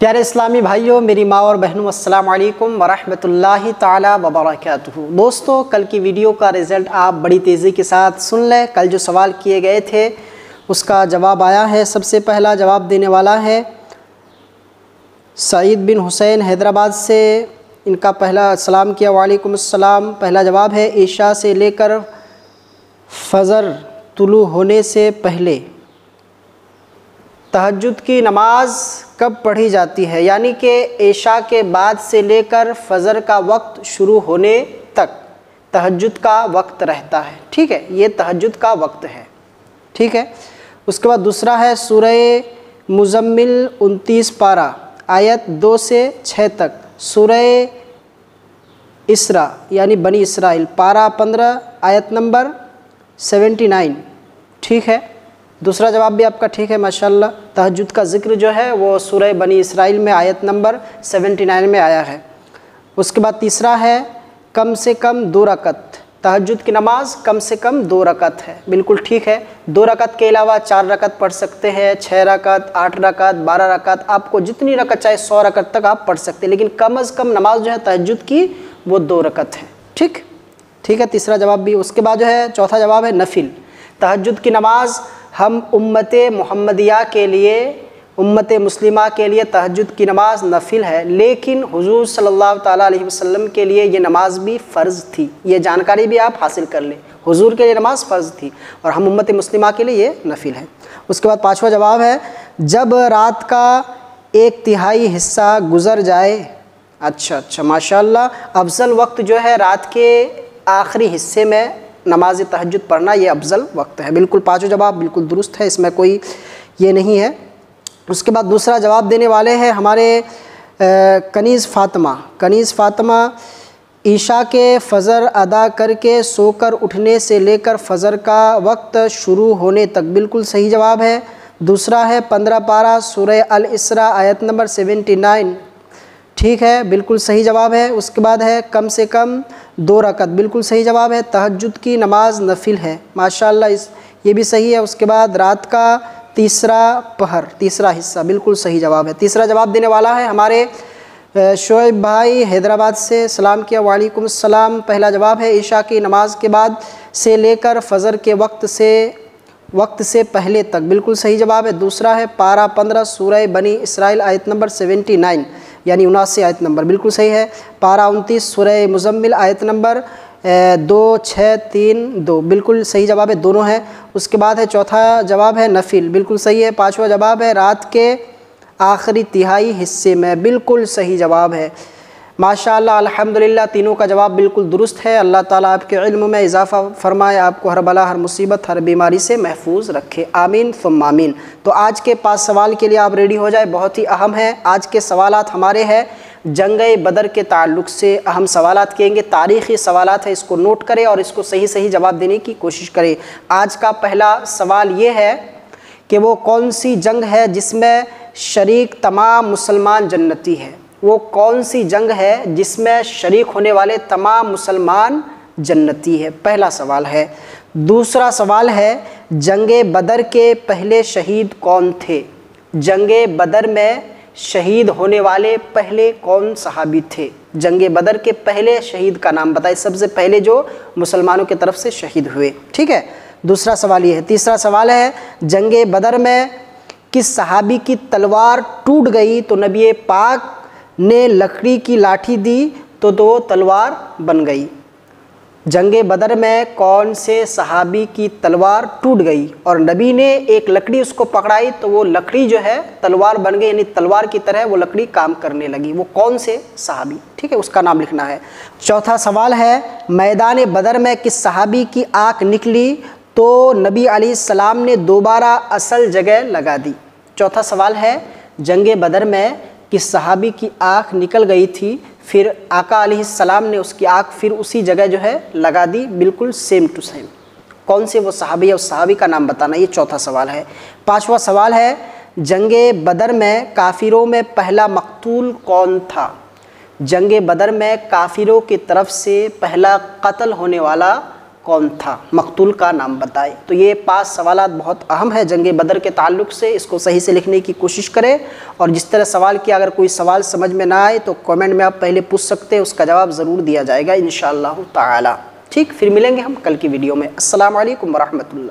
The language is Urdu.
پیارے اسلامی بھائیوں، میری ماں اور بہنوں، السلام علیکم ورحمۃ اللہ تعالی وبرکاتہ۔ دوستو، کل کی ویڈیو کا رزلٹ آپ بڑی تیزی کے ساتھ سن لیں۔ کل جو سوال کیے گئے تھے اس کا جواب آیا ہے۔ سب سے پہلا جواب دینے والا ہے سعید بن حسین حیدرآباد سے۔ ان کا پہلا سلام کیا، وعلیکم السلام۔ پہلا جواب ہے عشاء سے لے کر فجر طلوع ہونے سے پہلے تہجد کی نماز کب پڑھی جاتی ہے؟ یعنی کہ عشاء کے بعد سے لے کر فجر کا وقت شروع ہونے تک تہجد کا وقت رہتا ہے، ٹھیک ہے؟ یہ تہجد کا وقت ہے، ٹھیک ہے؟ اس کے بعد دوسرا ہے سورہ مزمل 29 پارہ آیت 2 سے 6 تک، سورہ اسراء یعنی بنی اسرائیل پارہ 15 آیت نمبر 79، ٹھیک ہے؟ دوسرا جواب بھی آپ کا ٹھیک ہے ماشاءاللہ۔ تہجد کا ذکر جو ہے وہ سورہ بنی اسرائیل میں آیت نمبر 79 میں آیا ہے۔ اس کے بعد تیسرا ہے کم سے کم 2 رکعت، تہجد کی نماز کم سے کم 2 رکعت ہے، بالکل ٹھیک ہے۔ 2 رکعت کے علاوہ 4 رکعت پڑھ سکتے ہیں، 6 رکعت، 8 رکعت، 12 رکعت، آپ کو جتنی رکعت چاہے 100 رکعت تک آپ پڑھ سکتے ہیں، لیکن کم از کم نماز جو ہے تہجد کی وہ 2 رکعت ہے، ٹھیک ہے؟ تیسرا جواب بھی۔ اس کے بعد جو ہے چوتھا جواب ہے نفل۔ تہجد کی نماز ہم امت محمدیہ کے لیے، امت مسلمہ کے لیے تہجد کی نماز نفل ہے، لیکن حضور صلی اللہ تعالیٰ علیہ وسلم کے لیے یہ نماز بھی فرض تھی۔ یہ جانکاری بھی آپ حاصل کر لیں، حضور کے لیے نماز فرض تھی اور ہم امت مسلمہ کے لیے یہ نفل ہے۔ اس کے بعد پانچواں جواب ہے جب رات کا 1/3 حصہ گزر جائے۔ اچھا ماشاءاللہ، افضل وقت جو ہے رات کے آخری حصے میں نماز تہجد پڑھنا، یہ افضل وقت ہے، بالکل پانچوں جواب بالکل درست ہے، اس میں کوئی یہ نہیں ہے۔ اس کے بعد دوسرا جواب دینے والے ہیں ہمارے کنیز فاطمہ۔ عشاء کے فجر ادا کر کے سو کر اٹھنے سے لے کر فجر کا وقت شروع ہونے تک، بالکل صحیح جواب ہے۔ دوسرا ہے 15 پارہ سورہ الاسراء آیت نمبر 79، ٹھیک ہے، بالکل صحیح جواب ہے۔ اس کے بعد ہے کم سے کم 2 رکعت، بالکل صحیح جواب ہے۔ تہجد کی نماز نفل ہے، ماشاءاللہ، یہ بھی صحیح ہے۔ اس کے بعد رات کا تیسرا پہر، تیسرا حصہ، بالکل صحیح جواب ہے۔ تیسرا جواب دینے والا ہے ہمارے شعیب بھائی حیدرآباد سے، سلام کیا، وعلیکم السلام۔ پہلا جواب ہے عشاء کی نماز کے بعد سے لے کر فجر کے وقت سے پہلے تک، بالکل صحیح جواب ہے۔ دوسرا ہے پارہ 15 سورہ بنی اسرائیل آیت نمبر 79 یعنی 79 آیت نمبر، بالکل صحیح ہے۔ پارہ 29 سورہ مزمل آیت نمبر 2 6 3 2، بالکل صحیح جواب ہے، دونوں ہیں۔ اس کے بعد ہے چوتھا جواب ہے نفل، بالکل صحیح ہے۔ پانچواں جواب ہے رات کے آخری تہائی حصے میں، بالکل صحیح جواب ہے ماشاءاللہ، الحمدللہ، تینوں کا جواب بالکل درست ہے۔ اللہ تعالیٰ آپ کے علم میں اضافہ فرمائے، آپ کو ہر بلا، ہر مصیبت، ہر بیماری سے محفوظ رکھے، آمین ثم آمین۔ تو آج کے 5 سوال کے لیے آپ ریڈی ہو جائے، بہت ہی اہم ہے۔ آج کے سوالات ہمارے ہیں جنگ بدر کے تعلق سے اہم سوالات کہیں گے، تاریخی سوالات ہیں، اس کو نوٹ کریں اور اس کو صحیح جواب دینے کی کوشش کریں۔ آج کا پہلا سوال یہ ہے کہ وہ کون سی جنگ ہے جس میں شریک تمام مسلمان جنتی ہے؟ وہ کون سی جنگ ہے جس میں شریک ہونے والے تمام مسلمان جنتی ہے؟ پہلا سوال ہے۔ دوسرا سوال ہے جنگ بدر کے پہلے شہید کون تھے؟ جنگ بدر میں شہید ہونے والے پہلے کون صحابی تھے؟ جنگ بدر کے پہلے شہید کا نام بتائیں، سب سے پہلے جو مسلمانوں کی طرف سے شہید ہوئے، ٹھیک ہے؟ دوسرا سوال یہ ہے۔ تیسرا سوال ہے جنگ بدر میں کس صحابی کی تلوار ٹوٹ گئی تو نبی پاک نے لکڑی کی لاٹھی دی تو وہ تلوار بن گئی؟ جنگ بدر میں کون سے صحابی کی تلوار ٹوٹ گئی اور نبی نے ایک لکڑی اس کو پکڑائی تو وہ لکڑی جو ہے تلوار بن گئی، یعنی تلوار کی طرح وہ لکڑی کام کرنے لگی؟ وہ کون سے صحابی، ٹھیک ہے، اس کا نام لکھنا ہے۔ چوتھا سوال ہے میدان بدر میں کس صحابی کی آنکھ نکلی تو نبی علیہ السلام نے دوبارہ اصل جگہ لگا دی؟ چوتھا سوال ہے جنگ بدر میں کس صحابی کی آنکھ نکل گئی تھی، پھر آقا علیہ السلام نے اس کی آنکھ پھر اسی جگہ جو ہے لگا دی، بالکل سیم ٹو سیم؟ کون سے وہ صحابی ہے، اس صحابی کا نام بتانا، یہ چوتھا سوال ہے۔ پانچواں سوال ہے جنگ بدر میں کافروں میں پہلا مقتول کون تھا؟ جنگ بدر میں کافروں کی طرف سے پہلا قتل ہونے والا کون تھا؟ مقتول کا نام بتائے۔ تو یہ 5 سوالات بہت اہم ہے جنگ بدر کے تعلق سے، اس کو صحیح سے لکھنے کی کوشش کریں، اور جس طرح سوال کیا اگر کوئی سوال سمجھ میں نہ آئے تو کامنٹ میں آپ پہلے پوچھ سکتے ہیں، اس کا جواب ضرور دیا جائے گا انشاءاللہ تعالی۔ ٹھیک، پھر ملیں گے ہم کل کی ویڈیو میں۔ السلام علیکم ورحمۃ اللہ۔